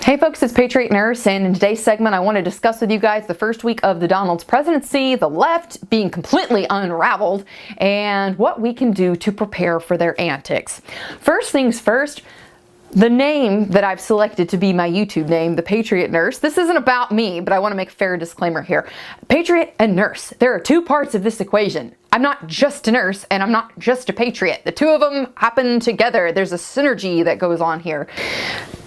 Hey folks, it's Patriot Nurse, and in today's segment I want to discuss with you guys the first week of the Donald's presidency, the left being completely unraveled, and what we can do to prepare for their antics. First things first, the name that I've selected to be my YouTube name, the Patriot Nurse, this isn't about me, but I want to make a fair disclaimer here. Patriot and nurse, there are two parts of this equation. I'm not just a nurse and I'm not just a patriot. The two of them happen together. There's a synergy that goes on here.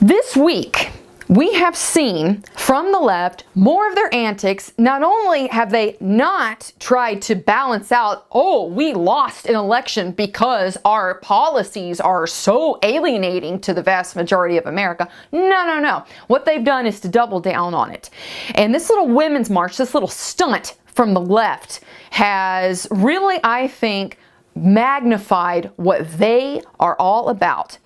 This week, we have seen from the left more of their antics. Not only have they not tried to balance out, oh, we lost an election because our policies are so alienating to the vast majority of America. No. What they've done is to double down on it. And this little women's march, this little stunt from the left has really, I think, magnified what they are all about.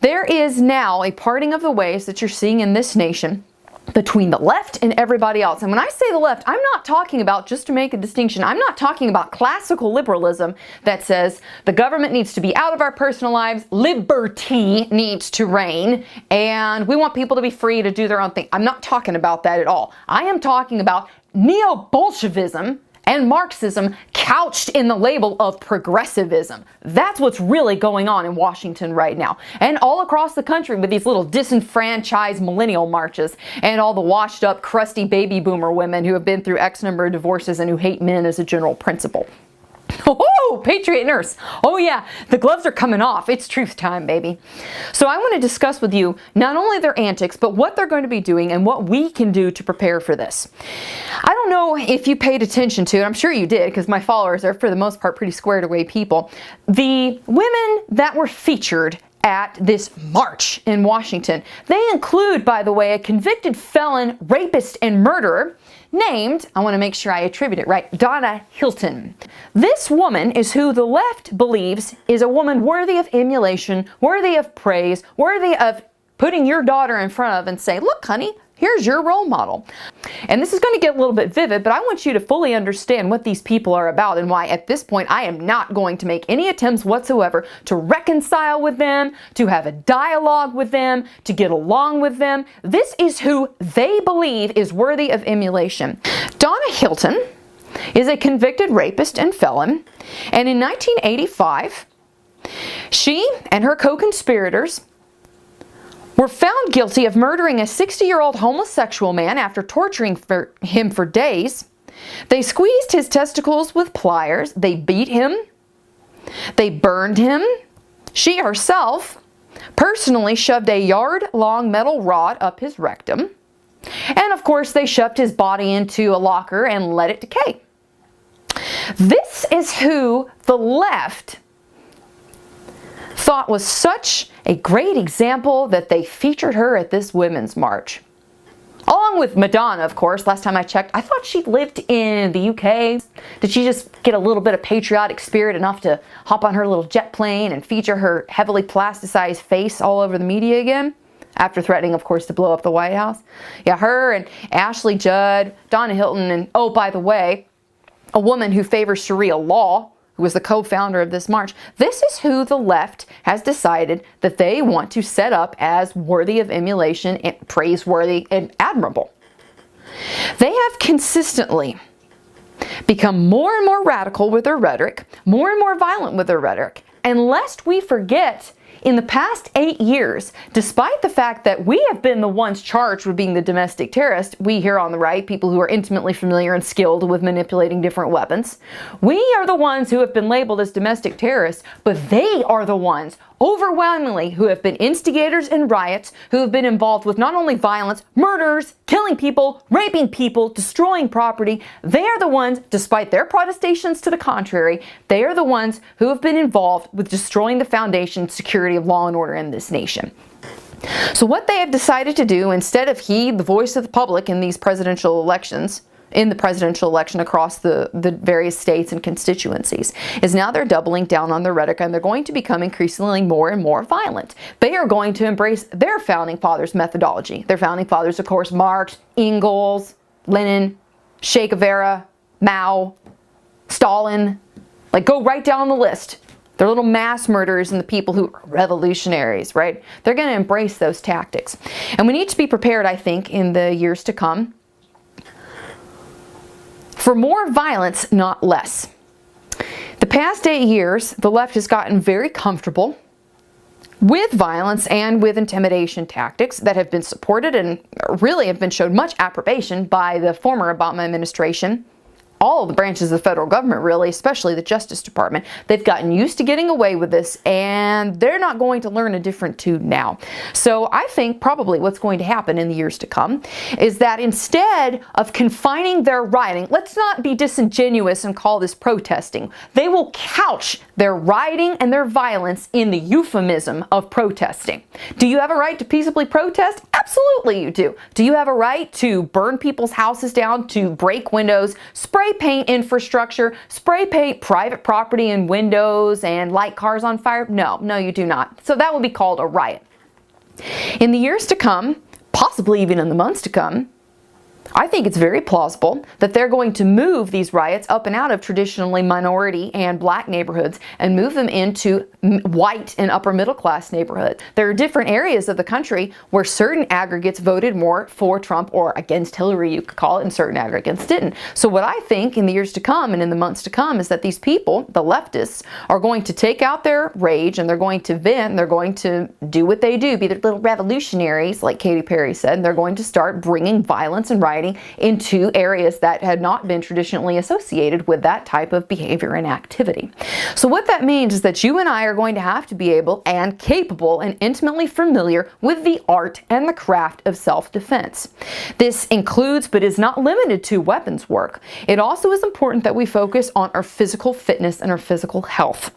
There is now a parting of the ways that you're seeing in this nation between the left and everybody else. And when I say the left, I'm not talking about, just to make a distinction, I'm not talking about classical liberalism that says the government needs to be out of our personal lives, liberty needs to reign, and we want people to be free to do their own thing. I'm not talking about that at all. I am talking about neo-Bolshevism and Marxism couched in the label of progressivism. That's what's really going on in Washington right now. And all across the country with these little disenfranchised millennial marches and all the washed up, crusty baby boomer women who have been through X number of divorces and who hate men as a general principle. Oh, Patriot Nurse. Oh yeah, the gloves are coming off. It's truth time, baby. So I want to discuss with you not only their antics, but what they're going to be doing and what we can do to prepare for this. I don't know if you paid attention to it. I'm sure you did, because my followers are, for the most part, pretty squared away people. The women that were featured at this march in Washington, they include, by the way, a convicted felon, rapist, and murderer named, I want to make sure I attribute it right, Donna Hilton. This woman is who the left believes is a woman worthy of emulation, worthy of praise, worthy of putting your daughter in front of and say, look, honey, here's your role model. And this is going to get a little bit vivid, but I want you to fully understand what these people are about and why at this point I am not going to make any attempts whatsoever to reconcile with them, to have a dialogue with them, to get along with them. This is who they believe is worthy of emulation. Donna Hilton is a convicted rapist and felon, and in 1985, she and her co-conspirators were found guilty of murdering a 60-year-old homosexual man after torturing him for days. They squeezed his testicles with pliers. They beat him. They burned him. She herself personally shoved a yard-long metal rod up his rectum. And of course, they shoved his body into a locker and let it decay. This is who the left thought was such a great example that they featured her at this women's march. Along with Madonna, of course. Last time I checked, I thought she lived in the UK. Did she just get a little bit of patriotic spirit enough to hop on her little jet plane and feature her heavily plasticized face all over the media again? After threatening, of course, to blow up the White House. Yeah, her and Ashley Judd, Donna Hilton, and oh, by the way, a woman who favors Sharia law, who was the co-founder of this march. This is who the left has decided that they want to set up as worthy of emulation and praiseworthy and admirable. They have consistently become more and more radical with their rhetoric, more and more violent with their rhetoric. And lest we forget, in the past 8 years, despite the fact that we have been the ones charged with being the domestic terrorist, we here on the right, people who are intimately familiar and skilled with manipulating different weapons, we are the ones who have been labeled as domestic terrorists, but they are the ones overwhelmingly who have been instigators in riots, who have been involved with not only violence, murders, killing people, raping people, destroying property. They are the ones, despite their protestations to the contrary, they are the ones who have been involved with destroying the foundation and security of law and order in this nation. So what they have decided to do, instead of heed the voice of the public in these presidential elections, in the presidential election across the various states and constituencies, is now they're doubling down on their rhetoric, and they're going to become increasingly more and more violent. They are going to embrace their founding fathers' methodology. Their founding fathers, of course, Marx, Engels, Lenin, Che Guevara, Mao, Stalin, like go right down the list. They're little mass murderers and the people who are revolutionaries, right? They're going to embrace those tactics. And we need to be prepared, I think, in the years to come for more violence, not less. The past 8 years, the left has gotten very comfortable with violence and with intimidation tactics that have been supported and really have been showed much approbation by the former Obama administration. All of the branches of the federal government, really, especially the Justice Department. They've gotten used to getting away with this, and they're not going to learn a different tune now. So I think probably what's going to happen in the years to come is that instead of confining their rioting, let's not be disingenuous and call this protesting. They will couch their rioting and their violence in the euphemism of protesting. Do you have a right to peaceably protest? Absolutely you do. Do you have a right to burn people's houses down, to break windows, spray paint infrastructure, spray paint private property and windows, and light cars on fire? No, you do not. So that would be called a riot. In the years to come, possibly even in the months to come, I think it's very plausible that they're going to move these riots up and out of traditionally minority and black neighborhoods and move them into white and upper middle class neighborhoods. There are different areas of the country where certain aggregates voted more for Trump or against Hillary, you could call it, and certain aggregates didn't. So what I think in the years to come and in the months to come is that these people, the leftists, are going to take out their rage and they're going to vent and they're going to do what they do, be the little revolutionaries, like Katy Perry said, and they're going to start bringing violence and rioting into areas that had not been traditionally associated with that type of behavior and activity. So what that means is that you and I are going to have to be able and capable and intimately familiar with the art and the craft of self-defense. This includes, but is not limited to, weapons work. It also is important that we focus on our physical fitness and our physical health.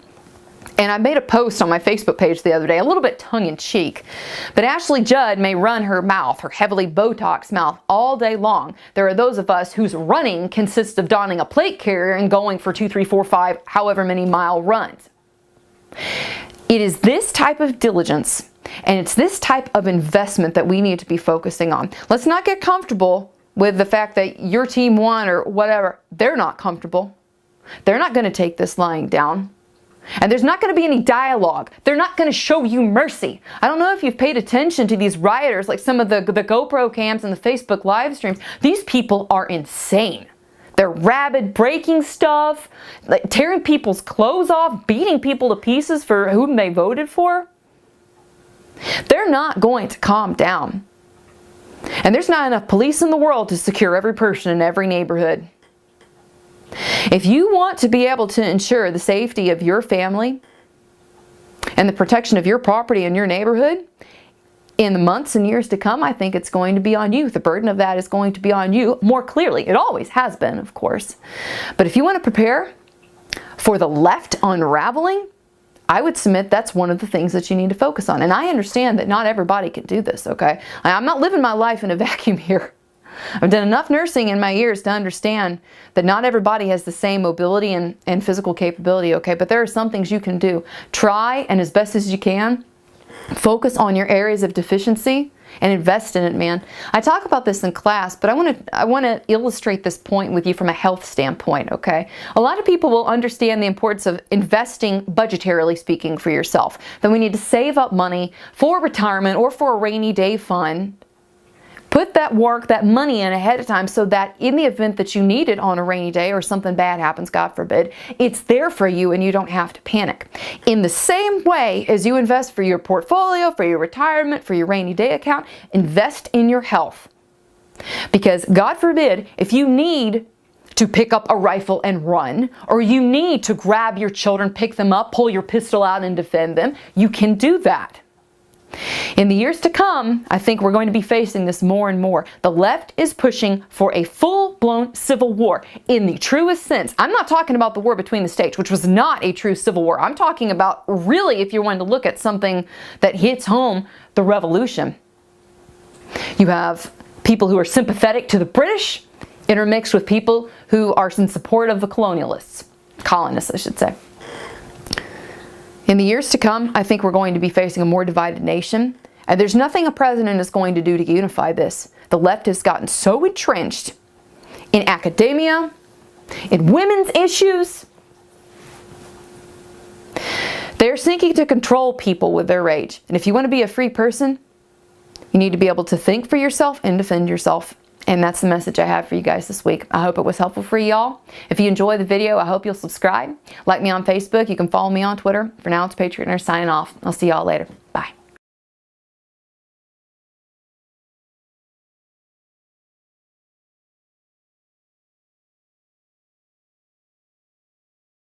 And I made a post on my Facebook page the other day, a little bit tongue-in-cheek, but Ashley Judd may run her mouth, her heavily Botox mouth, all day long. There are those of us whose running consists of donning a plate carrier and going for 2, 3, 4, 5, however many mile runs. It is this type of diligence and it's this type of investment that we need to be focusing on. Let's not get comfortable with the fact that your team won or whatever. They're not comfortable. They're not going to take this lying down. And there's not going to be any dialogue. They're not going to show you mercy. I don't know if you've paid attention to these rioters, like some of the GoPro cams and the Facebook live streams. These people are insane. They're rabid, breaking stuff, like tearing people's clothes off, beating people to pieces for whom they voted for. They're not going to calm down. And there's not enough police in the world to secure every person in every neighborhood. If you want to be able to ensure the safety of your family and the protection of your property in your neighborhood in the months and years to come, I think it's going to be on you. The burden of that is going to be on you more clearly. It always has been, of course. But if you want to prepare for the left unraveling, I would submit that's one of the things that you need to focus on. And I understand that not everybody can do this, okay? I'm not living my life in a vacuum here. I've done enough nursing in my years to understand that not everybody has the same mobility and physical capability, okay? But there are some things you can do. Try, and as best as you can, focus on your areas of deficiency and invest in it, man. I talk about this in class, but I want to illustrate this point with you from a health standpoint, okay? A lot of people will understand the importance of investing, budgetarily speaking, for yourself. That we need to save up money for retirement or for a rainy day fund. Put that work, that money in ahead of time so that in the event that you need it on a rainy day or something bad happens, God forbid, it's there for you and you don't have to panic. In the same way as you invest for your portfolio, for your retirement, for your rainy day account, invest in your health. Because God forbid, if you need to pick up a rifle and run, or you need to grab your children, pick them up, pull your pistol out and defend them, you can do that. In the years to come, I think we're going to be facing this more and more. The left is pushing for a full-blown civil war in the truest sense. I'm not talking about the war between the states, which was not a true civil war. I'm talking about really, if you're wanting to look at something that hits home, the revolution. You have people who are sympathetic to the British intermixed with people who are in support of the colonialists. Colonists, I should say. In the years to come, I think we're going to be facing a more divided nation, and there's nothing a president is going to do to unify this. The left has gotten so entrenched in academia, in women's issues. They're seeking to control people with their rage. And if you want to be a free person, you need to be able to think for yourself and defend yourself. And that's the message I have for you guys this week. I hope it was helpful for y'all. If you enjoyed the video, I hope you'll subscribe. Like me on Facebook. You can follow me on Twitter. For now, it's Patriot Nurse signing off. I'll see y'all later.